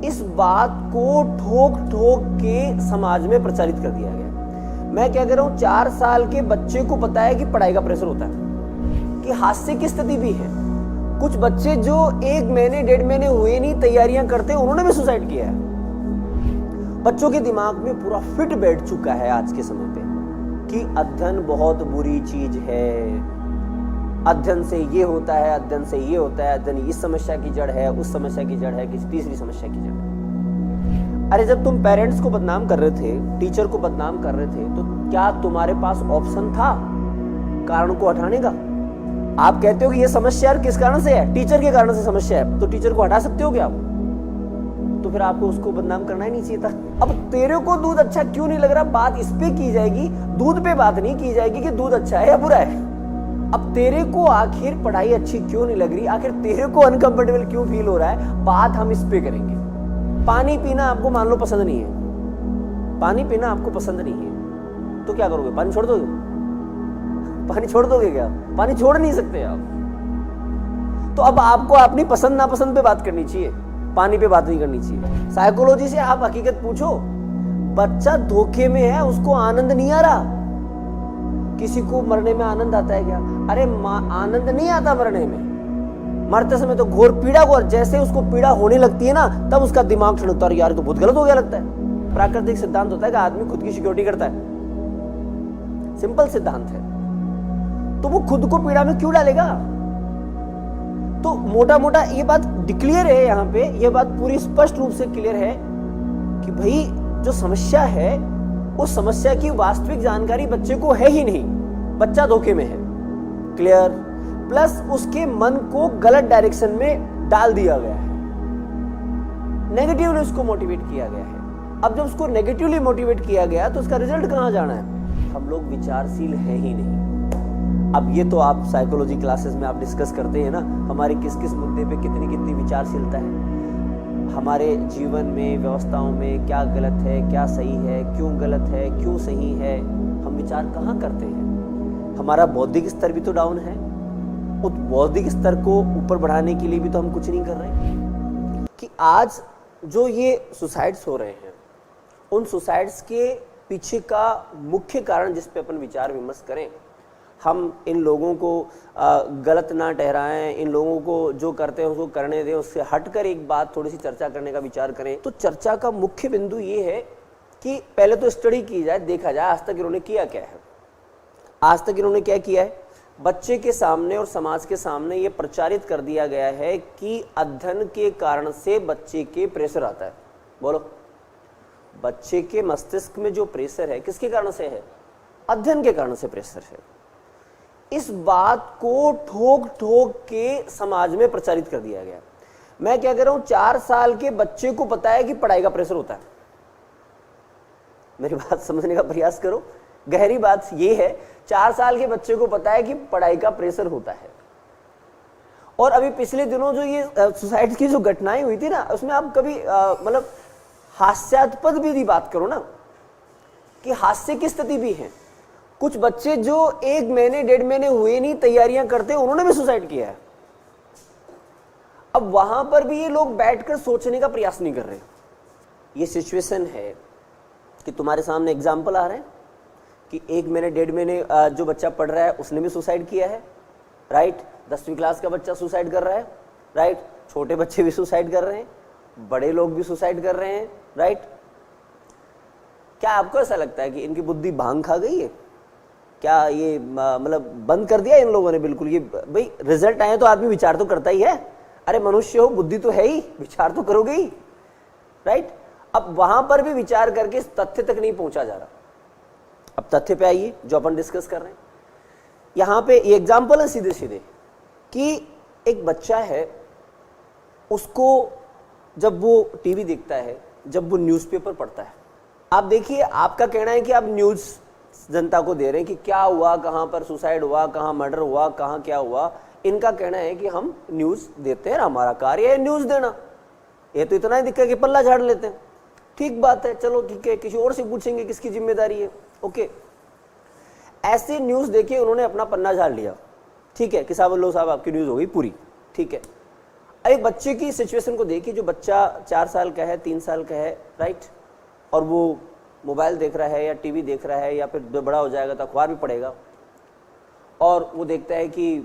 इस बात को ठोक ठोक के समाज में प्रचारित कर दिया गया। मैं क्या कह रहा हूं, 4 साल के बच्चे को पता है कि पढ़ाई का प्रेशर होता है, कि हादसे की स्थिति भी है। कुछ बच्चे जो 1 महीने 1.5 महीने हुए नहीं तैयारियां करते, उन्होंने भी सुसाइड किया है। बच्चों के दिमाग में पूरा फिट बैठ चुका है आज के समय पे कि अध्ययन बहुत बुरी चीज है, अध्ययन से ये होता है, अध्ययन से ये होता है, अध्ययन इस समस्या की जड़ है, उस समस्या की जड़ है, किसी तीसरी समस्या की जड़ है। अरे जब तुम पेरेंट्स को बदनाम कर रहे थे, टीचर को बदनाम कर रहे थे, तो क्या तुम्हारे पास ऑप्शन था कारण को हटाने का? आप कहते हो कि ये समस्या किस कारण से है, टीचर के कारण से समस्या है, तो टीचर को हटा सकते हो क्या आप? तो फिर आपको उसको बदनाम करना ही नहीं चाहिए था। अब तेरे को दूध अच्छा क्यों नहीं लग रहा, बात इस पे की जाएगी, दूध पे बात नहीं की जाएगी कि दूध अच्छा है या बुरा है। अब तेरे को आखिर पढ़ाई अच्छी क्यों नहीं लग रही, आखिर तेरे को अनकंफर्टेबल क्यों फील हो रहा है, बात हम इस पे करेंगे। पानी पीना आपको मान लो पसंद नहीं है, पानी पीना आपको पसंद नहीं है, तो क्या करोगे? पानी छोड़ दोगे? पानी छोड़ दोगे क्या? पानी छोड़ नहीं सकते आप। तो अब आपको अपनी पसंद नापसंद पे बात करनी चाहिए, पानी पे बात नहीं करनी चाहिए। साइकोलॉजी से आप हकीकत पूछो, बच्चा धोखे में है, उसको आनंद नहीं आ रहा। किसी को मरने में आनंद आता है क्या? अरे आनंद नहीं आता मरने में, मरते समय तो घोर पीड़ा को, जैसे उसको पीड़ा होने लगती है ना, तब उसका दिमाग ठंडता है, यार तो बहुत गलत हो गया लगता है। प्राकृतिक सिद्धांत होता है कि आदमी खुद की सिक्योरिटी करता है, सिंपल सिद्धांत है। तो वो खुद को पीड़ा में क्यों डालेगा? तो मोटा मोटा ये बात डिक्लेयर है, यहाँ पे ये बात पूरी स्पष्ट रूप से क्लियर है कि भाई जो समस्या है उस समस्या की वास्तविक जानकारी बच्चे को है ही नहीं, बच्चा धोखे में है। क्लियर? प्लस उसके मन को गलत डायरेक्शन में डाल दिया गया है, नेगेटिवली उसको मोटिवेट किया गया है। अब जब उसको नेगेटिवली मोटिवेट किया गया तो उसका रिजल्ट कहां जाना है? हम लोग विचारशील है ही नहीं। अब ये तो आप साइकोलॉजी क्लासेस में आप डिस्कस करते हैं ना, हमारे किस किस मुद्दे पे कितनी कितनी विचारशीलता है, हमारे जीवन में व्यवस्थाओं में क्या गलत है, क्या सही है, क्यों गलत है, क्यों सही है, हम विचार कहाँ करते हैं? हमारा बौद्धिक स्तर भी तो डाउन है, उस बौद्धिक स्तर को ऊपर बढ़ाने के लिए भी तो हम कुछ नहीं कर रहे। कि आज जो ये सुसाइड्स हो रहे हैं, उन सुसाइड्स के पीछे का मुख्य कारण जिस पे अपन विचार विमर्श करें, हम इन लोगों को गलत ना ठहराएं, इन लोगों को जो करते हैं उसको करने दें, उससे हटकर एक बात थोड़ी सी चर्चा करने का विचार करें। तो चर्चा का मुख्य बिंदु ये है कि पहले तो स्टडी की जाए, देखा जाए आज तक इन्होंने किया क्या है। आज तक इन्होंने क्या किया है? बच्चे के सामने और समाज के सामने ये प्रचारित कर दिया गया है कि अध्ययन के कारण से बच्चे के प्रेशर आता है। बोलो, बच्चे के मस्तिष्क में जो प्रेशर है किसके कारण से है? अध्ययन के कारण से प्रेशर है। इस बात को ठोक ठोक के समाज में प्रचारित कर दिया गया। मैं क्या कह रहा हूं, 4 साल के बच्चे को पता है कि पढ़ाई का प्रेशर होता है। मेरी बात समझने का प्रयास करो, गहरी बात ये है, 4 साल के बच्चे को पता है कि पढ़ाई का प्रेशर होता है। और अभी पिछले दिनों जो ये सुसाइड की जो घटनाएं हुई थी ना, उसमें आप कभी मतलब हास्यास्पद भी बात करो ना, कि हास्य की स्थिति भी है। कुछ बच्चे जो 1 महीने 1.5 महीने हुए नहीं तैयारियां करते, उन्होंने भी सुसाइड किया है। अब वहां पर भी ये लोग बैठकर सोचने का प्रयास नहीं कर रहे। ये सिचुएशन है कि तुम्हारे सामने एग्जाम्पल आ रहे हैं कि 1 महीने 1.5 महीने जो बच्चा पढ़ रहा है उसने भी सुसाइड किया है, राइट? 10वीं क्लास का बच्चा सुसाइड कर रहा है, राइट? छोटे बच्चे भी सुसाइड कर रहे हैं, बड़े लोग भी सुसाइड कर रहे हैं, राइट? क्या आपको ऐसा लगता है कि इनकी बुद्धि भांग खा गई है? क्या ये मतलब बंद कर दिया इन लोगों ने बिल्कुल? ये भाई रिजल्ट आए तो आदमी विचार तो करता ही है। अरे मनुष्य हो, बुद्धि तो है ही, विचार तो करोगे ही, राइट? अब वहां पर भी विचार करके इस तथ्य तक नहीं पहुंचा जा रहा। अब तथ्य पे आइए जो अपन डिस्कस कर रहे हैं। यहां पे ये एग्जाम्पल है सीधे सीधे कि एक बच्चा है, उसको जब वो टीवी देखता है, जब वो न्यूज़पेपर पढ़ता है, आप देखिए, आपका कहना है कि आप न्यूज़ जनता को दे रहे हैं कि क्या हुआ, कहां पर सुसाइड हुआ, कहां मर्डर हुआ, कहां क्या हुआ। इनका कहना है कि हम न्यूज़ देते हैं, हमारा कार्य है न्यूज़ देना, ये तो इतना ही दिक्कत है कि पल्ला झाड़ लेते हैं। ठीक बात है, चलो ठीक है, किसी और से पूछेंगे किसकी जिम्मेदारी है, ओके। ऐसे न्यूज़ देके उन्होंने अपना पन्ना झाड़ लिया, ठीक है कि साहब लो साहब आपकी न्यूज़ हो गई पूरी, ठीक है। एक बच्चे की सिचुएशन को देखिए, जो बच्चा 4 साल का है, 3 साल का है, राइट, और वो मोबाइल देख रहा है या टीवी देख रहा है, या फिर जब बड़ा हो जाएगा तो अखबार भी पढ़ेगा, और वो देखता है कि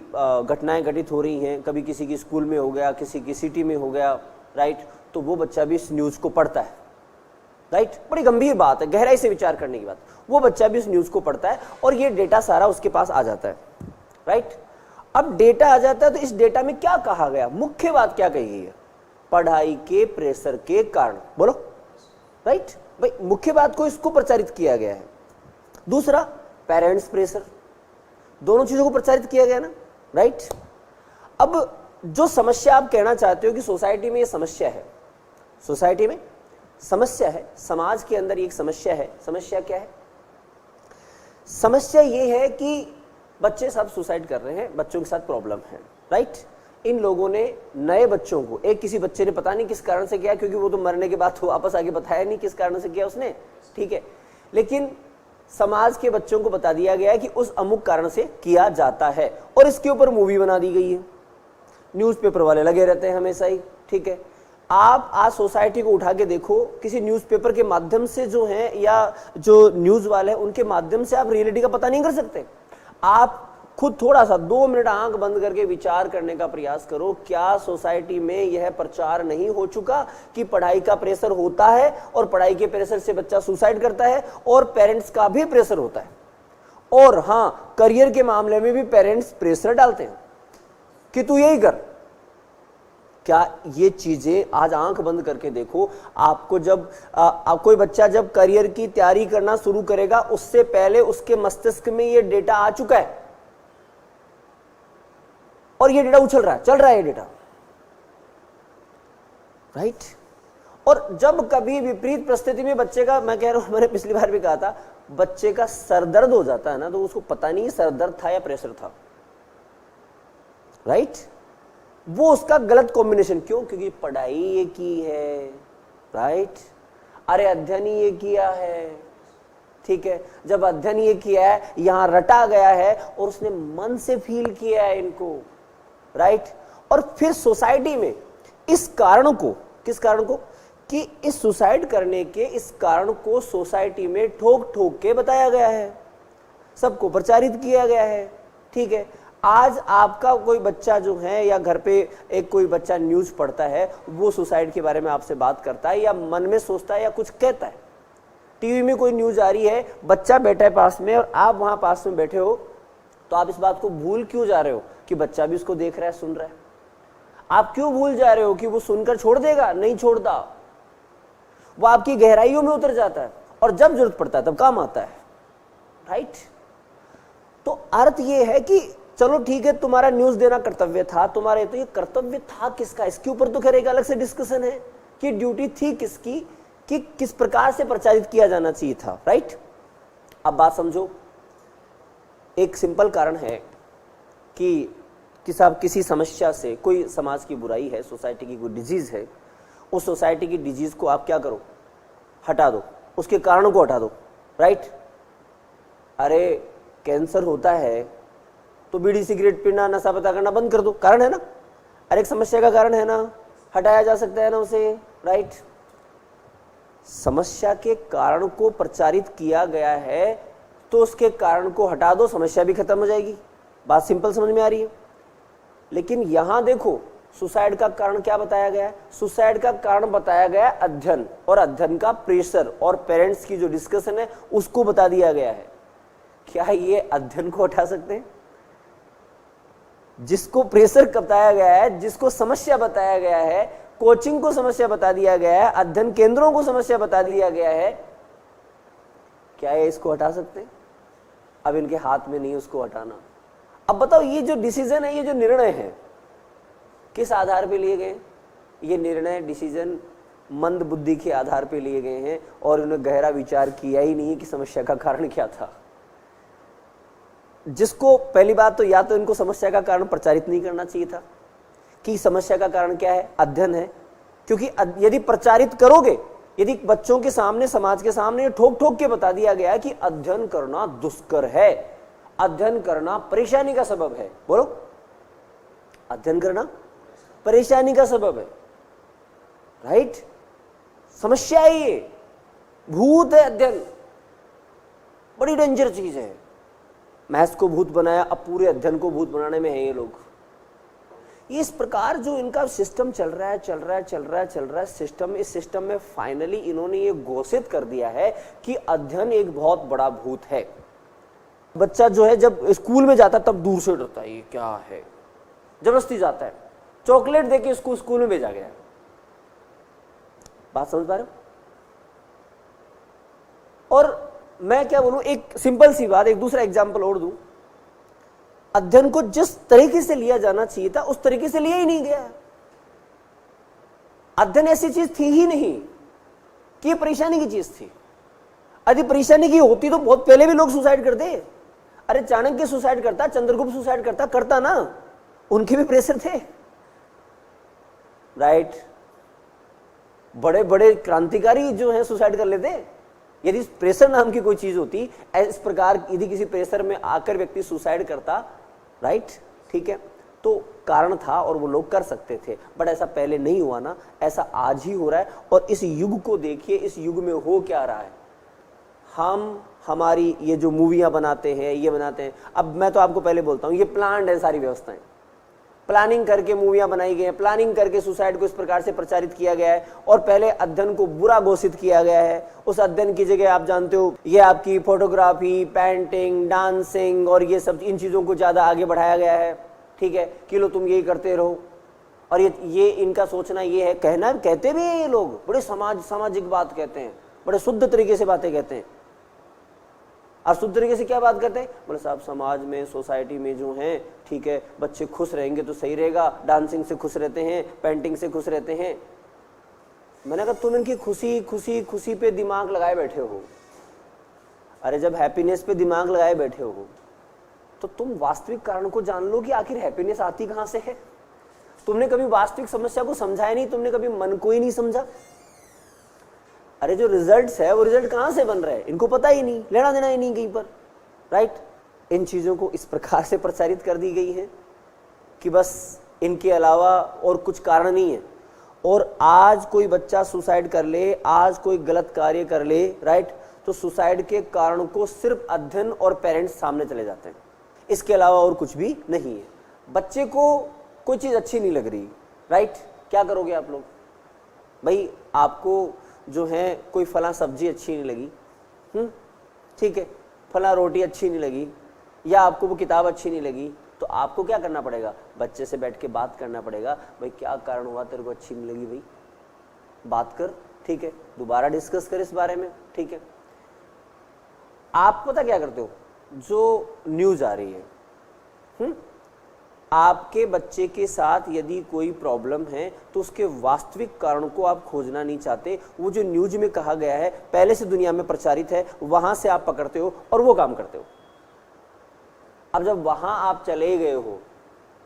घटनाएं घटित हो रही हैं, कभी किसी की स्कूल में हो गया, किसी की सिटी में हो गया, राइट, तो वो बच्चा भी इस न्यूज़ को पढ़ता है, राइट। बड़ी गंभीर बात है, गहराई से विचार करने की बात। वो बच्चा भी इस न्यूज़ को पढ़ता है और ये डेटा सारा उसके पास आ जाता है, राइट। अब डेटा आ जाता है तो इस डेटा में क्या कहा गया, मुख्य बात क्या कही गई है, पढ़ाई के प्रेशर के कारण, बोलो, राइट भाई, मुख्य बात को इसको प्रचारित किया गया है। दूसरा, पेरेंट्स प्रेशर, दोनों चीजों को प्रचारित किया गया ना, राइट। अब जो समस्या आप कहना चाहते हो कि सोसाइटी में ये समस्या है, सोसाइटी में समस्या है, समाज के अंदर एक समस्या है, समस्या क्या है? समस्या ये है कि बच्चे सब सुसाइड कर रहे हैं, बच्चों के साथ प्रॉब्लम है, राइट। इन लोगों ने नए बच्चों को, एक किसी बच्चे ने पता नहीं किस कारण से किया, क्योंकि वो तो मरने के बाद तो वापस आके बताया नहीं किस कारण से किया उसने, ठीक है, लेकिन समाज के बच्चों को बता दिया गया है कि उस अमुक कारण से किया जाता है, और इसके ऊपर मूवी बना दी गई है, न्यूज़पेपर वाले लगे रहते हैं हमेशा ही, ठीक है। आप आज सोसाइटी को उठा के देखो, किसी न्यूज़पेपर के माध्यम से जो है, या जो न्यूज़ वाले हैं उनके माध्यम से आप रियलिटी का पता नहीं कर सकते। आप खुद थोड़ा सा 2 मिनट आंख बंद करके विचार करने का प्रयास करो, क्या सोसाइटी में यह प्रचार नहीं हो चुका कि पढ़ाई का प्रेशर होता है और पढ़ाई के प्रेशर से बच्चा सुसाइड करता है, और पेरेंट्स का भी प्रेशर होता है, और हाँ, करियर के मामले में भी पेरेंट्स प्रेशर डालते हैं कि तू यही कर। क्या ये चीजें आज आंख बंद करके देखो, आपको जब कोई बच्चा जब करियर की तैयारी करना शुरू करेगा, उससे पहले उसके मस्तिष्क में ये डेटा आ चुका है, और ये डेटा उछल रहा है, चल रहा है ये डेटा, राइट। और जब कभी विपरीत परिस्थिति में बच्चे का, मैं कह रहा हूं, मैंने पिछली बार भी कहा था, बच्चे का सरदर्द हो जाता है ना, तो उसको पता नहीं सरदर्द था या प्रेशर था, राइट। वो उसका गलत कॉम्बिनेशन, क्यों? क्योंकि पढ़ाई ये की है, राइट, अरे अध्ययन ये किया है, ठीक है। जब अध्ययन ये किया है, यहां रटा गया है, और उसने मन से फील किया है इनको, राइट। और फिर सोसाइटी में इस कारण को, किस कारण को, कि इस सुसाइड करने के इस कारण को सोसाइटी में ठोक ठोक के बताया गया है, सबको प्रचारित किया गया है, ठीक है। आज आपका कोई बच्चा जो है, या घर पे एक कोई बच्चा न्यूज पढ़ता है, वो सुसाइड के बारे में आपसे बात करता है, या मन में सोचता है, या कुछ कहता है, टीवी में कोई न्यूज आ रही है, बच्चा बैठा है पास में और आप वहां पास में बैठे हो, तो आप इस बात को भूल क्यों जा रहे हो कि बच्चा भी उसको देख रहा है, सुन रहा है? आप क्यों भूल जा रहे हो कि वो सुनकर छोड़ देगा? नहीं छोड़ता, वो आपकी गहराइयों में उतर जाता है, और जब जरूरत पड़ता है तब काम आता है, राइट। तो अर्थ ये है कि चलो ठीक है, तुम्हारा न्यूज देना कर्तव्य था, तुम्हारे, तो ये कर्तव्य था किसका? इसके ऊपर तो खैर एक अलग से डिस्कशन है कि ड्यूटी थी किसकी, कि किस प्रकार से प्रचारित किया जाना चाहिए था, राइट। अब बात समझो, एक सिंपल कारण है कि साहब किसी समस्या से, कोई समाज की बुराई है, सोसाइटी की कोई डिजीज है, उस सोसाइटी की डिजीज को आप क्या करो, हटा दो, उसके कारणों को हटा दो, राइट। अरे कैंसर होता है तो बीड़ी सिगरेट पीना, नशा पता करना बंद कर दो, कारण है ना, अरे एक समस्या का कारण है ना, हटाया जा सकता है ना उसे, राइट। समस्या के कारण को प्रचारित किया गया है, तो उसके कारण को हटा दो, समस्या भी खत्म हो जाएगी। बात सिंपल समझ में आ रही है। लेकिन यहां देखो, सुसाइड का कारण क्या बताया गया है? सुसाइड का कारण बताया गया है अध्ययन, और अध्ययन का प्रेशर, और पेरेंट्स की जो डिस्कशन है उसको बता दिया गया है। क्या ये अध्ययन को हटा सकते हैं? जिसको प्रेशर बताया गया है, जिसको समस्या बताया गया है, कोचिंग को समस्या बता दिया गया है, अध्ययन केंद्रों को समस्या बता दिया गया है, क्या ये इसको हटा सकते हैं? अब इनके हाथ में नहीं उसको हटाना। अब बताओ, ये जो डिसीजन है, ये जो निर्णय है, किस आधार पे लिए गए? ये निर्णय, डिसीजन मंद बुद्धि के आधार पे लिए गए हैं, और उन्होंने गहरा विचार किया ही नहीं है कि समस्या का कारण क्या था। जिसको, पहली बात तो, या तो इनको समस्या का कारण प्रचारित नहीं करना चाहिए था कि समस्या का कारण क्या है, अध्ययन है, क्योंकि यदि प्रचारित करोगे, यदि बच्चों के सामने, समाज के सामने ठोक ठोक के बता दिया गया कि अध्ययन करना दुष्कर है, अध्ययन करना परेशानी का सबब है, बोलो, अध्ययन करना परेशानी का सबब है, राइट? समस्या है ये, भूत है अध्ययन, बड़ी डेंजर चीज है। मैथ्स को भूत बनाया, अब पूरे अध्ययन को भूत बनाने में है ये लोग। इस प्रकार जो इनका सिस्टम चल रहा है सिस्टम, इस सिस्टम में फाइनली इन्होंने ये घोषित कर दिया है कि अध्ययन एक बहुत बड़ा भूत है। बच्चा जो है जब स्कूल में जाता है तब दूर से डरता है, ये क्या है, जबरदस्ती जाता है, चॉकलेट देके इसको स्कूल में भेजा गया। बात समझ पा रहे हो? और मैं क्या बोलूं, एक सिंपल सी बात, एक दूसरा एग्जांपल और दूं। अध्ययन को जिस तरीके से लिया जाना चाहिए था उस तरीके से लिया ही नहीं गया। अध्ययन ऐसी चीज थी ही नहीं कि ये परेशानी की चीज थी। यदि परेशानी की होती तो बहुत पहले भी लोग सुसाइड करते। अरे चाणक्य सुसाइड करता, चंद्रगुप्त सुसाइड करता ना, उनके भी प्रेशर थे, राइट? बड़े बड़े क्रांतिकारी जो हैं सुसाइड कर लेते। यदि प्रेशर नाम की कोई चीज होती, इस प्रकार यदि किसी प्रेशर में आकर व्यक्ति सुसाइड करता, राइट, ठीक है, तो कारण था और वो लोग कर सकते थे। बट ऐसा पहले नहीं हुआ ना, ऐसा आज ही हो रहा है। और इस युग को देखिए, इस युग में हो क्या रहा है। हमारी ये जो मूवियां बनाते हैं, ये बनाते हैं, अब मैं तो आपको पहले बोलता हूं, ये प्लान्ड है सारी व्यवस्थाएं, प्लानिंग करके मूवियां बनाई गई हैं, प्लानिंग करके सुसाइड को इस प्रकार से प्रचारित किया गया है। और पहले अध्ययन को बुरा घोषित किया गया है। उस अध्ययन की जगह आप जानते हो, ये आपकी फोटोग्राफी, पेंटिंग, डांसिंग और ये सब, इन चीजों को ज्यादा आगे बढ़ाया गया है, ठीक है, कि लो तुम यही करते रहो। और ये इनका सोचना ये है, कहना कहते भी है ये लोग, बड़े सामाजिक बात कहते हैं, बड़े शुद्ध तरीके से बातें कहते हैं। और शुद्ध तरीके से क्या बात करते हैं? बोले साहब समाज में, सोसाइटी में जो हैं, ठीक है, बच्चे खुश रहेंगे तो सही रहेगा, डांसिंग से खुश रहते हैं, पेंटिंग से खुश रहते हैं। मैंने कहा तुम इनकी खुशी पे दिमाग लगाए बैठे हो। अरे जब हैप्पीनेस पे दिमाग लगाए बैठे हो तो तुम वास्तविक कारण को जान लो कि आखिर हैप्पीनेस आती कहां से है। तुमने कभी वास्तविक समस्या को समझा ही नहीं, तुमने कभी मन को ही नहीं समझा। अरे जो रिजल्ट्स है वो रिजल्ट कहां से बन रहा है इनको पता ही नहीं, लेना देना ही नहीं कहीं पर, राइट? इन चीजों को इस प्रकार से प्रचारित कर दी गई है कि बस इनके अलावा और कुछ कारण नहीं है। और आज कोई बच्चा सुसाइड कर ले, आज कोई गलत कार्य कर ले, राइट, तो सुसाइड के कारण को सिर्फ अध्ययन और पेरेंट्स सामने चले जाते हैं, इसके अलावा और कुछ भी नहीं है। बच्चे को कोई चीज अच्छी नहीं लग रही, राइट, क्या करोगे आप लोग? भाई आपको जो है कोई फला सब्जी अच्छी नहीं लगी, ठीक है, फला रोटी अच्छी नहीं लगी, या आपको वो किताब अच्छी नहीं लगी, तो आपको क्या करना पड़ेगा? बच्चे से बैठ के बात करना पड़ेगा, भाई क्या कारण हुआ तेरे को अच्छी नहीं लगी, भाई बात कर, ठीक है, दोबारा डिस्कस कर इस बारे में, ठीक है। आप पता क्या करते हो, जो न्यूज आ रही है, आपके बच्चे के साथ यदि कोई प्रॉब्लम है तो उसके वास्तविक कारण को आप खोजना नहीं चाहते। वो जो न्यूज में कहा गया है, पहले से दुनिया में प्रचारित है, वहां से आप पकड़ते हो और वो काम करते हो। अब जब वहां आप चले गए हो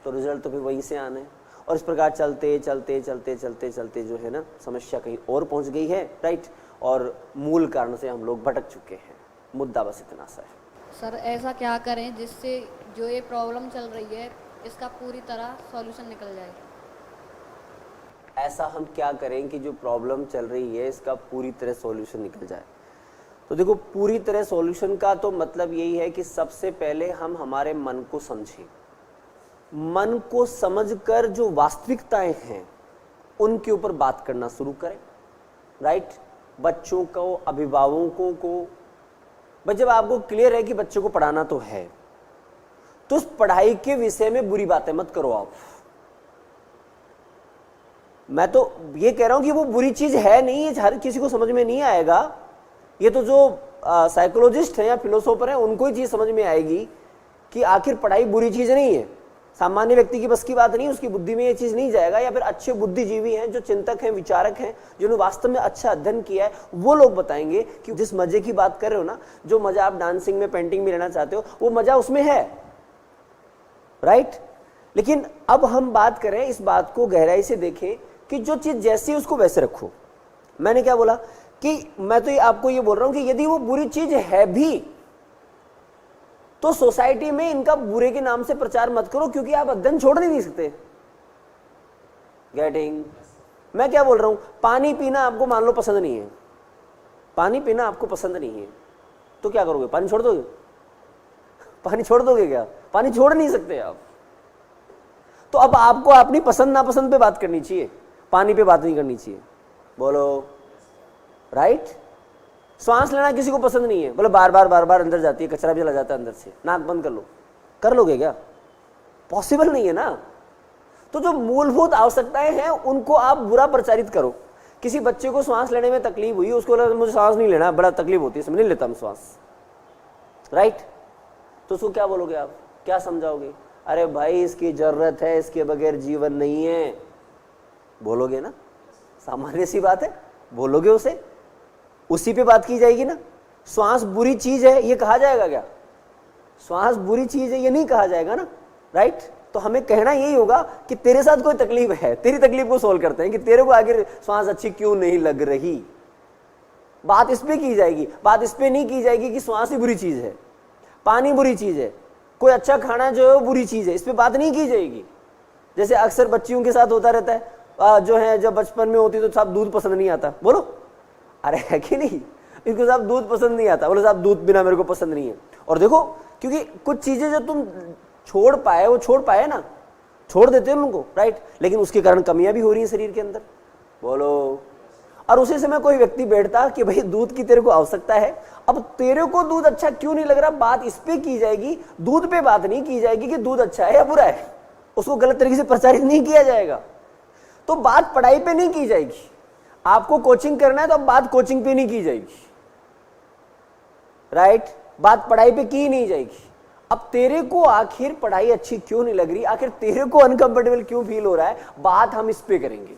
तो रिजल्ट तो फिर वहीं से आना है। और इस प्रकार चलते चलते चलते चलते चलते जो है ना, समस्या कहीं और पहुंच गई है, राइट, और मूल कारण से हम लोग भटक चुके हैं। मुद्दा बस इतना सा है। सर ऐसा क्या करें जिससे जो ये प्रॉब्लम चल रही है इसका पूरी तरह सॉल्यूशन निकल जाए? ऐसा हम क्या करें कि जो प्रॉब्लम चल रही है इसका पूरी तरह सॉल्यूशन निकल जाए? तो देखो, पूरी तरह सॉल्यूशन का तो मतलब यही है कि सबसे पहले हम हमारे मन को समझें। मन को समझकर जो वास्तविकताएं हैं उनके ऊपर बात करना शुरू करें, राइट। बच्चों को, अभिभावकों को, बस जब आपको क्लियर है कि बच्चों को पढ़ाना तो है, तो उस पढ़ाई के विषय में बुरी बातें मत करो आप। मैं तो ये कह रहा हूं कि वो बुरी चीज है नहीं, ये हर किसी को समझ में नहीं आएगा। ये तो जो साइकोलॉजिस्ट है या फिलोसोफर है उनको ही चीज समझ में आएगी कि आखिर पढ़ाई बुरी चीज नहीं है। सामान्य व्यक्ति की बस की बात नहीं, उसकी बुद्धि में ये चीज नहीं जाएगा। या फिर अच्छे बुद्धिजीवी हैं, जो चिंतक हैं, विचारक हैं, जिन्होंने वास्तव में अच्छा अध्ययन किया है, वो लोग बताएंगे कि जिस मजे की बात कर रहे हो ना, जो मजा आप डांसिंग में, पेंटिंग में लेना चाहते हो, वो मजा उसमें है, राइट। लेकिन अब हम बात करें, इस बात को गहराई से देखें कि जो चीज जैसी उसको वैसे रखो। मैंने क्या बोला कि मैं तो आपको ये बोल रहा हूं कि यदि वो बुरी चीज है भी तो सोसाइटी में इनका बुरे के नाम से प्रचार मत करो, क्योंकि आप अध्ययन छोड़ नहीं सकते। गेटिंग? मैं क्या बोल रहा हूं, पानी पीना आपको मान लो पसंद नहीं है, पानी पीना आपको पसंद नहीं है, तो क्या करोगे? पानी छोड़ दोगे? पानी छोड़ दोगे क्या? पानी छोड़ नहीं सकते आप। तो अब आपको अपनी पसंद नापसंद पे बात करनी चाहिए, पानी पे बात नहीं करनी चाहिए। बोलो राइट? श्वास लेना किसी को पसंद नहीं है, बोले बार बार अंदर जाती है, कचरा भी चला जाता है अंदर से, नाक बंद कर लो, कर लोगे क्या? पॉसिबल नहीं है ना। तो जो मूलभूत आवश्यकताएं हैं उनको आप बुरा प्रचारित करो। किसी बच्चे को श्वास लेने में तकलीफ हुई, उसको लगा मुझे श्वास नहीं लेना, बड़ा तकलीफ होती है, इसमें नहीं लेता मैं श्वास, राइट? तो उसको क्या बोलोगे आप, क्या समझाओगे? अरे भाई इसकी जरूरत है, इसके बगैर जीवन नहीं है, बोलोगे ना? सामान्य सी बात है, बोलोगे उसे, उसी पे बात की जाएगी ना। श्वास बुरी चीज है ये कहा जाएगा क्या? श्वास बुरी चीज है ये नहीं कहा जाएगा ना, राइट? तो हमें कहना यही होगा कि तेरे साथ कोई तकलीफ है, तेरी तकलीफ को सोल्व करते हैं कि तेरे को आखिर श्वास अच्छी क्यों नहीं लग रही। बात इस पे की जाएगी, बात इस पे नहीं की जाएगी कि श्वास ही बुरी चीज है, पानी बुरी चीज है, कोई अच्छा खाना जो है वो बुरी चीज है, इस पे बात नहीं की जाएगी। जैसे अक्सर बच्चियों के साथ होता रहता है, जो है जब बचपन में होती तो साहब दूध पसंद नहीं आता, बोलो अरे है कि नहीं, इसको साहब दूध पसंद नहीं आता, बोलो साहब दूध बिना मेरे को पसंद नहीं है। और देखो क्योंकि कुछ चीजें जो तुम छोड़ पाए वो छोड़ पाए ना, छोड़ देते हो उनको, राइट? लेकिन उसके कारण कमियां भी हो रही है शरीर के अंदर, बोलो। और उसी समय कोई व्यक्ति बैठता कि भाई दूध की तेरे को आवश्यकता है, अब तेरे को दूध अच्छा क्यों नहीं लग रहा, बात इस पे की जाएगी, दूध पे बात नहीं की जाएगी कि दूध अच्छा है या बुरा है, उसको गलत तरीके से प्रचारित नहीं किया जाएगा। तो बात पढ़ाई पे नहीं की जाएगी, आपको कोचिंग करना है तो अब बात कोचिंग पे नहीं की जाएगी, राइट? बात पढ़ाई पे की नहीं जाएगी। अब तेरे को आखिर पढ़ाई अच्छी क्यों नहीं लग रही, आखिर तेरे को अनकंफर्टेबल क्यों फील हो रहा है, बात हम इस पे करेंगे।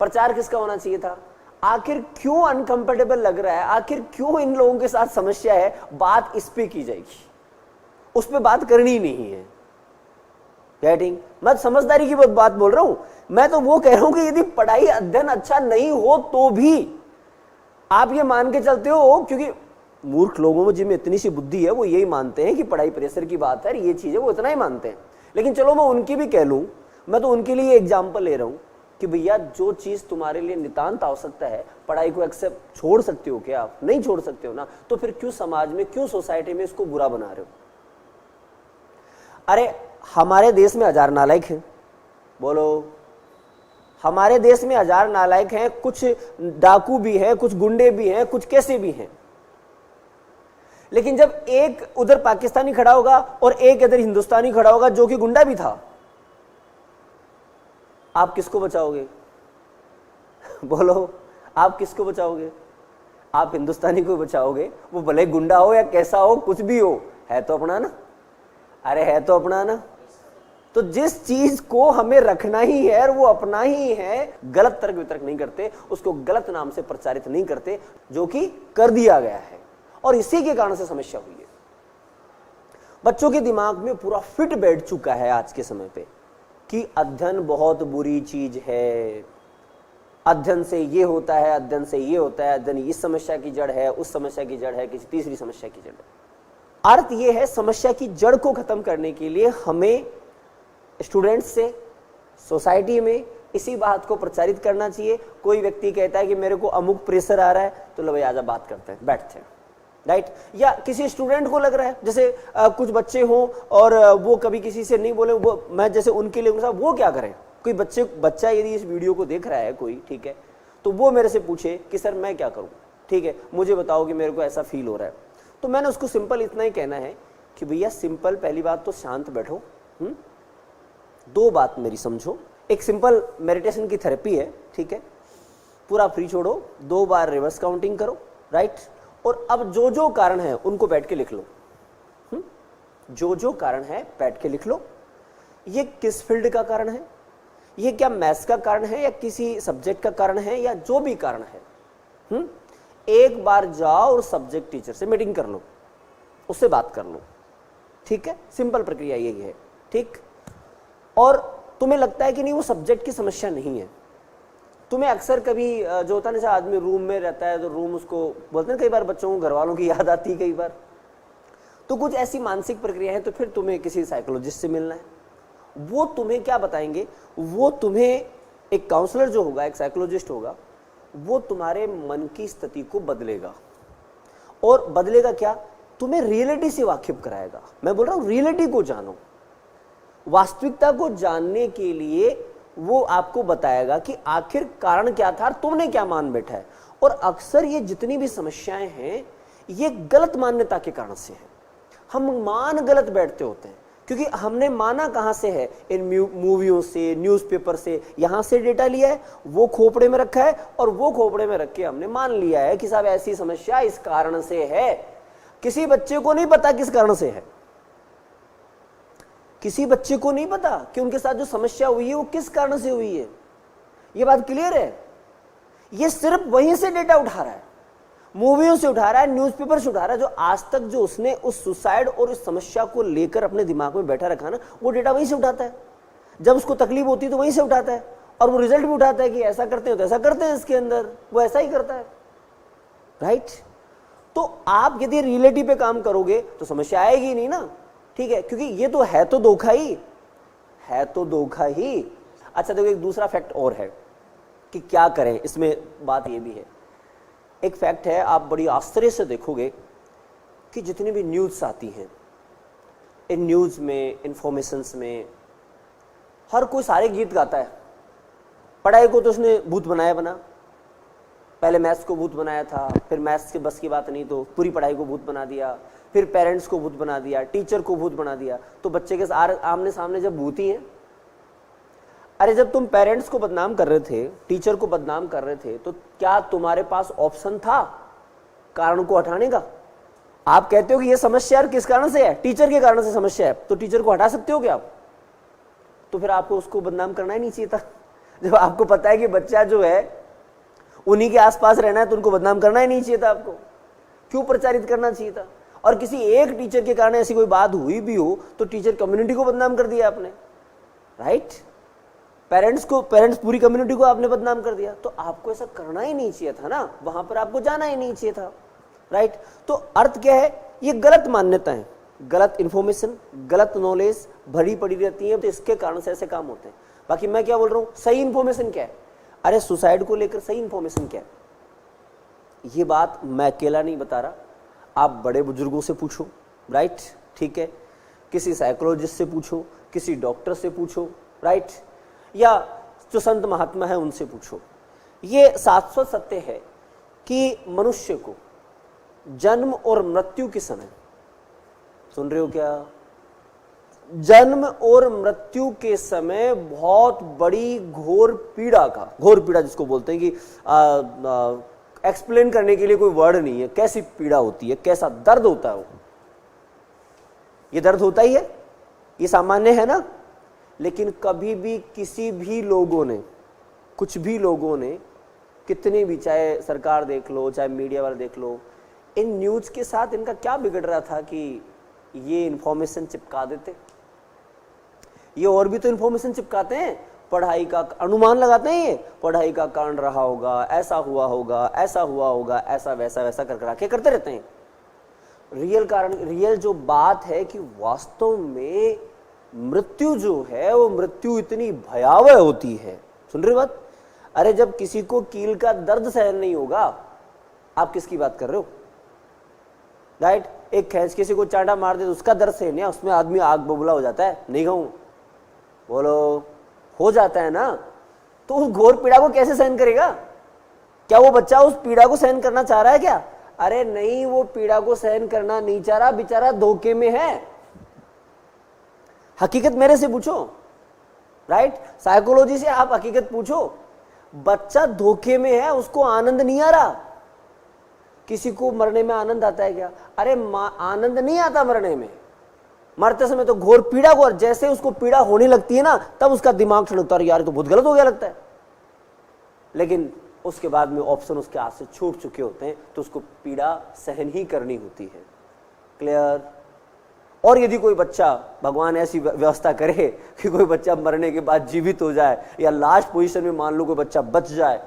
प्रचार किसका होना चाहिए था, आखिर क्यों अनकंफर्टेबल लग रहा है, आखिर क्यों इन लोगों के साथ समस्या है, बात इस पे की जाएगी, उस पे बात करनी नहीं है। गेटिंग? मैं समझदारी की बात बोल रहा हूं, मैं तो वो कह रहा हूं कि यदि पढ़ाई अध्ययन अच्छा नहीं हो तो भी आप ये मान के चलते हो, क्योंकि मूर्ख लोगों में जिनमें इतनी सी बुद्धि है वो यही मानते हैं कि पढ़ाई प्रेशर की बात है, ये चीज है, वो इतना ही मानते हैं। लेकिन चलो मैं उनकी भी कह लूं, मैं तो उनके लिए एग्जाम्पल ले रहा हूं कि भैया जो चीज तुम्हारे लिए नितांत आवश्यकता है, पढ़ाई को एक्सेप्ट छोड़ सकते हो क्या? आप नहीं छोड़ सकते हो ना, तो फिर क्यों समाज में, क्यों सोसाइटी में इसको बुरा बना रहे हो? अरे हमारे देश में 1000 नालायक हैं, बोलो। हमारे देश में 1000 नालायक हैं, कुछ डाकू भी हैं, कुछ गुंडे भी हैं, कुछ कैसे भी हैं। लेकिन जब एक उधर पाकिस्तानी खड़ा होगा और एक इधर हिंदुस्तानी खड़ा होगा जो कि गुंडा भी था, आप किसको बचाओगे? बोलो, आप किसको बचाओगे? आप हिंदुस्तानी को बचाओगे, वो भले गुंडा हो या कैसा हो, कुछ भी हो, है तो अपना ना। अरे है तो अपना ना। तो जिस चीज को हमें रखना ही है और वो अपना ही है, गलत तर्क वितर्क नहीं करते, उसको गलत नाम से प्रचारित नहीं करते, जो कि कर दिया गया है, और इसी के कारण से समस्या हुई है। बच्चों के दिमाग में पूरा फिट बैठ चुका है आज के समय पे कि अध्ययन बहुत बुरी चीज है, अध्ययन से ये होता है, अध्ययन से ये होता है, अध्ययन इस समस्या की जड़ है, उस समस्या की जड़ है, किसी तीसरी समस्या की जड़ है। अर्थ ये है, समस्या की जड़ को खत्म करने के लिए हमें स्टूडेंट्स से, सोसाइटी में इसी बात को प्रचारित करना चाहिए। कोई व्यक्ति कहता है कि मेरे को अमुक प्रेशर आ रहा है, तो लो भाई आजा बात करते हैं, बैठते हैं, राइट? या किसी स्टूडेंट को लग रहा है, जैसे कुछ बच्चे हों और वो कभी किसी से नहीं बोले, वो मैं जैसे उनके लिए साहब वो क्या करें? कोई बच्चा यदि इस वीडियो को देख रहा है कोई, ठीक है, तो वो मेरे से पूछे कि सर मैं क्या करूं, ठीक है, मुझे बताओ कि मेरे को ऐसा फील हो रहा है। तो मैंने उसको सिंपल इतना ही कहना है कि भैया सिंपल, पहली बात तो शांत बैठो, दो बात मेरी समझो। एक सिंपल मेडिटेशन की थेरेपी है, ठीक है, पूरा फ्री छोड़ो, 2 बार रिवर्स काउंटिंग करो, राइट? और अब जो जो कारण है उनको बैठ के लिख लो, जो जो कारण है बैठ के लिख लो। ये किस फील्ड का कारण है, ये क्या मैथ्स का कारण है या किसी सब्जेक्ट का कारण है, या जो भी कारण है, एक बार जाओ और सब्जेक्ट टीचर से मीटिंग कर लो, उससे बात कर लो, ठीक है? सिंपल प्रक्रिया यही है, ठीक? और तुम्हें लगता है कि नहीं वो सब्जेक्ट की समस्या नहीं है, तुम्हें अक्सर कभी जो होता है ना, जैसे आदमी रूम में रहता है तो रूम उसको बोलते हैं, कई बार बच्चों को घर वालों की याद आती है कई बार, तो कुछ ऐसी मानसिक प्रक्रिया है, तो फिर तुम्हें किसी साइकोलॉजिस्ट से मिलना है वो तुम्हें क्या बताएंगे, वो तुम्हें एक काउंसलर जो होगा, एक साइकोलॉजिस्ट होगा, वो तुम्हारे मन की स्थिति को बदलेगा। और बदलेगा क्या, तुम्हें रियलिटी से वाकिफ कराएगा। मैं बोल रहा हूं रियलिटी को जानो, वास्तविकता को जानने के लिए वो आपको बताएगा कि आखिर कारण क्या था, तुमने क्या मान बैठा है। और अक्सर ये जितनी भी समस्याएं हैं ये गलत मान्यता के कारण से है। हम मान गलत बैठते होते हैं क्योंकि हमने माना कहां से है, इन मूवियों से, न्यूज़पेपर से, यहां से डेटा लिया है, वो खोपड़े में रखा है और वो खोपड़े में रख के हमने मान लिया है कि साहब ऐसी समस्या इस कारण से है। किसी बच्चे को नहीं पता किस कारण से है, किसी बच्चे को नहीं पता कि उनके साथ जो समस्या हुई है वो किस कारण से हुई है। ये बात क्लियर है। ये सिर्फ वहीं से डेटा उठा रहा है, मूवियों से उठा रहा है, न्यूज़पेपर से उठा रहा है। जो आज तक जो उसने उस सुसाइड और उस समस्या को लेकर अपने दिमाग में बैठा रखा ना, वो डेटा वहीं से उठाता है। जब उसको तकलीफ होती है तो वहीं से उठाता है और वो रिजल्ट भी उठाता है कि ऐसा करते हैं तो ऐसा करते हैं, इसके अंदर वो ऐसा ही करता है, राइट। तो आप यदि रियलिटी पे काम करोगे तो समस्या आएगी नहीं ना, ठीक है, क्योंकि ये तो है तो धोखा ही है, तो धोखा ही। अच्छा देखो, एक दूसरा फैक्ट और है कि क्या करें, इसमें बात ये भी है। एक फैक्ट है, आप बड़ी आश्चर्य से देखोगे कि जितनी भी न्यूज़ आती हैं, इन न्यूज़ में, इंफॉर्मेशंस में हर कोई सारे गीत गाता है। पढ़ाई को तो उसने भूत बनाया बना, पहले मैथ्स को भूत बनाया था, फिर मैथ्स के बस की बात नहीं तो पूरी पढ़ाई को भूत बना दिया, फिर पेरेंट्स को भूत बना दिया, टीचर को भूत बना दिया। तो बच्चे के आमने सामने जब भूत ही है, अरे जब तुम पेरेंट्स को बदनाम कर रहे थे, टीचर को बदनाम कर रहे थे, तो क्या तुम्हारे पास ऑप्शन था कारण को हटाने का? आप कहते हो कि ये समस्या किस कारण से है, टीचर के कारण से समस्या है, तो टीचर को हटा सकते हो क्या आप? तो फिर आपको उसको बदनाम करना ही नहीं चाहिए था। जब आपको पता है कि बच्चा जो है उन्हीं के आसपास रहना है तो उनको बदनाम करना ही नहीं चाहिए था। आपको क्यों प्रचारित करना चाहिए था? और किसी एक टीचर के कारण ऐसी कोई बात हुई भी हो तो टीचर कम्युनिटी को बदनाम कर दिया आपने, राइट। पेरेंट्स पूरी कम्युनिटी को आपने बदनाम कर दिया। तो आपको ऐसा करना ही नहीं चाहिए था ना, वहां पर आपको जाना ही नहीं चाहिए था, राइट। तो अर्थ क्या है, ये गलत मान्यताएं, गलत इंफॉर्मेशन, गलत नॉलेज भरी पड़ी रहती है, तो इसके कारण से ऐसे काम होते हैं। बाकी मैं क्या बोल रहा हूं, सही इंफॉर्मेशन क्या है? अरे सुसाइड को लेकर सही इंफॉर्मेशन क्या है? ये बात मैं अकेला नहीं बता रहा, आप बड़े बुजुर्गों से पूछो, राइट, ठीक है, किसी साइकोलॉजिस्ट से पूछो, किसी डॉक्टर से पूछो, राइट, या जो संत महात्मा है उनसे पूछो। ये शाश्वत सत्य है कि मनुष्य को जन्म और मृत्यु के समय, सुन रहे हो क्या, जन्म और मृत्यु के समय बहुत बड़ी घोर पीड़ा जिसको बोलते हैं कि एक्सप्लेन करने के लिए कोई वर्ड नहीं है, कैसी पीड़ा होती है, कैसा दर्द होता है वो। ये दर्द होता ही है, ये सामान्य है ना। लेकिन कभी भी किसी भी लोगों ने, कुछ भी लोगों ने, कितने भी, चाहे सरकार देख लो, चाहे मीडिया वाले देख लो, इन न्यूज के साथ इनका क्या बिगड़ रहा था कि ये इंफॉर्मेशन चिपका देते। ये और भी तो इंफॉर्मेशन चिपकाते हैं, पढ़ाई का अनुमान लगाते हैं, ये पढ़ाई का कारण रहा होगा, ऐसा हुआ होगा, ऐसा हुआ होगा, ऐसा वैसा वैसा कर करते रहते हैं। रियल कारण, रियल जो बात है कि वास्तव में मृत्यु जो है वो मृत्यु इतनी भयावह होती है। सुन रहे बात? अरे जब किसी को कील का दर्द सहन नहीं होगा, आप किसकी बात कर रहे हो, राइट। एक खैंच किसी को चांटा मार दे तो उसका दर्द सहन है, उसमें आदमी आग बबूला हो जाता है, नहीं कहूं, बोलो, हो जाता है ना। तो उस घोर पीड़ा को कैसे सहन करेगा? क्या वो बच्चा उस पीड़ा को सहन करना चाह रहा है क्या? अरे नहीं, वो पीड़ा को सहन करना नहीं चाह रहा, बेचारा धोखे में है। हकीकत मेरे से पूछो, राइट, साइकोलॉजी से आप हकीकत पूछो। बच्चा धोखे में है, उसको आनंद नहीं आ रहा। किसी को मरने में आनंद आता है क्या? अरे आनंद नहीं आता मरने में, मरते समय तो घोर पीड़ा को, जैसे उसको पीड़ा होने लगती है ना, तब उसका दिमाग ठनकता है, यार तो बहुत गलत हो गया लगता है। लेकिन उसके बाद में ऑप्शन उसके हाथ से छूट चुके होते हैं, तो उसको पीड़ा सहन ही करनी होती है। क्लियर? और यदि कोई बच्चा, भगवान ऐसी व्यवस्था करे कि कोई बच्चा मरने के बाद जीवित हो जाए, या लास्ट पोजीशन में मान लो कोई बच्चा बच जाए,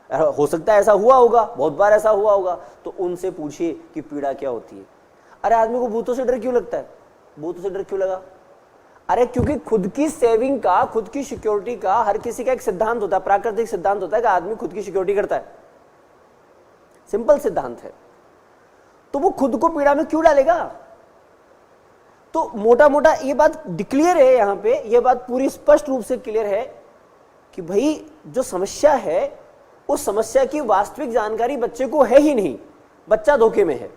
हो सकता है ऐसा हुआ होगा, बहुत बार ऐसा हुआ होगा, तो उनसे पूछिए कि पीड़ा क्या होती है। अरे आदमी को भूतों से डर क्यों लगता है? भूतों से डर क्यों लगा? अरे क्योंकि खुद की सेविंग का, खुद की सिक्योरिटी का हर किसी का एक सिद्धांत होता है, प्राकृतिक सिद्धांत होता है कि आदमी खुद की सिक्योरिटी करता है, सिंपल सिद्धांत है। तो वो खुद को पीड़ा में क्यों डालेगा? तो मोटा मोटा ये बात डिक्लेयर है यहां पे, ये बात पूरी स्पष्ट रूप से क्लियर है कि भाई जो समस्या है उस समस्या की वास्तविक जानकारी बच्चे को है ही नहीं, बच्चा धोखे में है।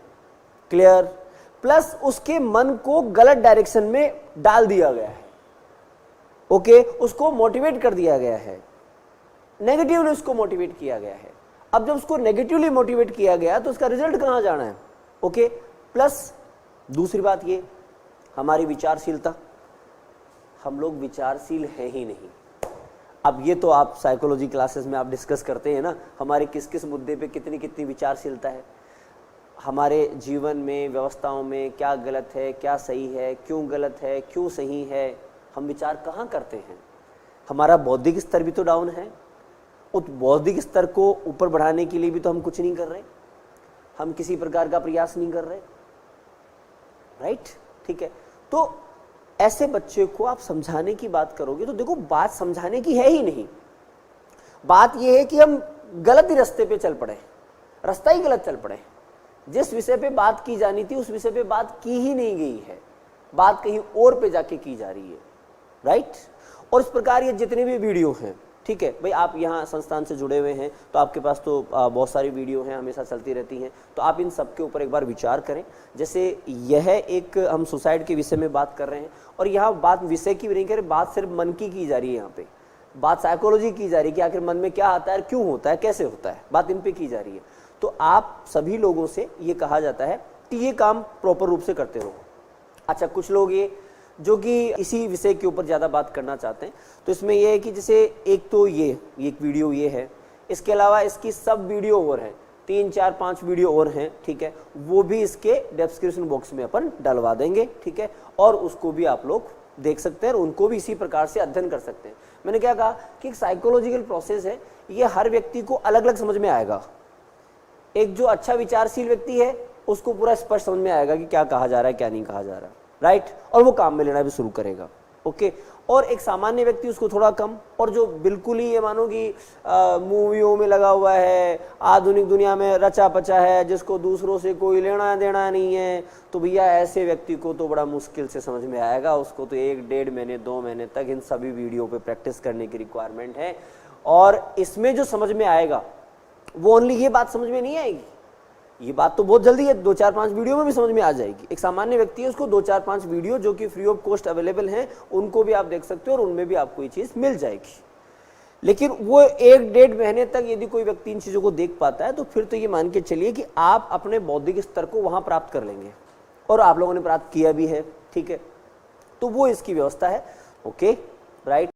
क्लियर? प्लस उसके मन को गलत डायरेक्शन में डाल दिया गया है। ओके, उसको मोटिवेट कर दिया गया है, नेगेटिवली उसको मोटिवेट किया गया है। अब जब उसको नेगेटिवली मोटिवेट किया गया तो उसका रिजल्ट कहां जाना है? ओके, प्लस दूसरी बात ये, हमारी विचारशीलता, हम लोग विचारशील है ही नहीं। अब ये तो आप साइकोलॉजी क्लासेस में आप डिस्कस करते हैं ना, हमारे किस किस मुद्दे पे कितनी कितनी विचारशीलता है, हमारे जीवन में, व्यवस्थाओं में क्या गलत है, क्या सही है, क्यों गलत है, क्यों सही है, हम विचार कहाँ करते हैं। हमारा बौद्धिक स्तर भी तो डाउन है, उस बौद्धिक स्तर को ऊपर बढ़ाने के लिए भी तो हम कुछ नहीं कर रहे, हम किसी प्रकार का प्रयास नहीं कर रहे, राइट? ठीक है, तो ऐसे बच्चे को आप समझाने की बात करोगे तो देखो बात समझाने की है ही नहीं, बात यह है कि हम गलत ही रास्ते पे चल पड़े, रास्ता ही गलत चल पड़े। जिस विषय पे बात की जानी थी उस विषय पे बात की ही नहीं गई है, बात कहीं और पे जाके की जा रही है, राइट? और इस प्रकार ये जितने भी वीडियो हैं, ठीक है भाई, आप यहाँ संस्थान से जुड़े हुए हैं तो आपके पास तो बहुत सारी वीडियो हैं, हमेशा चलती रहती हैं, तो आप इन सब के ऊपर एक बार विचार करें। जैसे यह एक हम सुसाइड के विषय में बात कर रहे हैं और यहाँ बात विषय की भी नहीं कर रहे, बात सिर्फ मन की जा रही है, यहाँ पे बात साइकोलॉजी की जा रही है कि आखिर मन में क्या आता है, क्यों होता है, कैसे होता है, बात इन पे की जा रही है। तो आप सभी लोगों से ये कहा जाता है कि ये काम प्रॉपर रूप से करते रहो। अच्छा, कुछ लोग ये जो कि इसी विषय के ऊपर ज़्यादा बात करना चाहते हैं, तो इसमें यह है कि जैसे एक तो ये एक वीडियो ये है, इसके अलावा इसकी सब वीडियो और हैं, 3 4 5 वीडियो और हैं, ठीक है, वो भी इसके डिस्क्रिप्शन बॉक्स में अपन डलवा देंगे, ठीक है, और उसको भी आप लोग देख सकते हैं और उनको भी इसी प्रकार से अध्ययन कर सकते हैं। मैंने क्या कहा कि एक साइकोलॉजिकल प्रोसेस है, ये हर व्यक्ति को अलग अलग समझ में आएगा। एक जो अच्छा विचारशील व्यक्ति है उसको पूरा स्पष्ट समझ में आएगा कि क्या कहा जा रहा है, क्या नहीं कहा जा रहा, राइट? और वो काम में लेना भी शुरू करेगा, ओके। और एक सामान्य व्यक्ति उसको थोड़ा कम, और जो बिल्कुल ही ये मानो कि मूवियों में लगा हुआ है, आधुनिक दुनिया में रचा पचा है, जिसको दूसरों से कोई लेना देना नहीं है, तो भैया ऐसे व्यक्ति को तो बड़ा मुश्किल से समझ में आएगा। उसको तो 1 1.5 महीने 2 महीने तक इन सभी वीडियो पे प्रैक्टिस करने की रिक्वायरमेंट है। और इसमें जो समझ में आएगा वो ओनली ये बात समझ में नहीं आएगी, ये बात तो बहुत जल्दी है, 2 4 5 वीडियो में भी समझ में आ जाएगी। एक सामान्य व्यक्ति है, उसको 2 4 5 वीडियो जो कि फ्री ऑफ कॉस्ट अवेलेबल हैं, उनको भी आप देख सकते हो और उनमें भी आपको ये चीज़ मिल जाएगी। लेकिन वो 1 1.5 महीने तक यदि कोई व्यक्ति इन चीज़ों को देख पाता है तो फिर तो ये मान के चलिए कि आप अपने बौद्धिक स्तर को वहाँ प्राप्त कर लेंगे, और आप लोगों ने प्राप्त किया भी है, ठीक है। तो वो इसकी व्यवस्था है, ओके, राइट।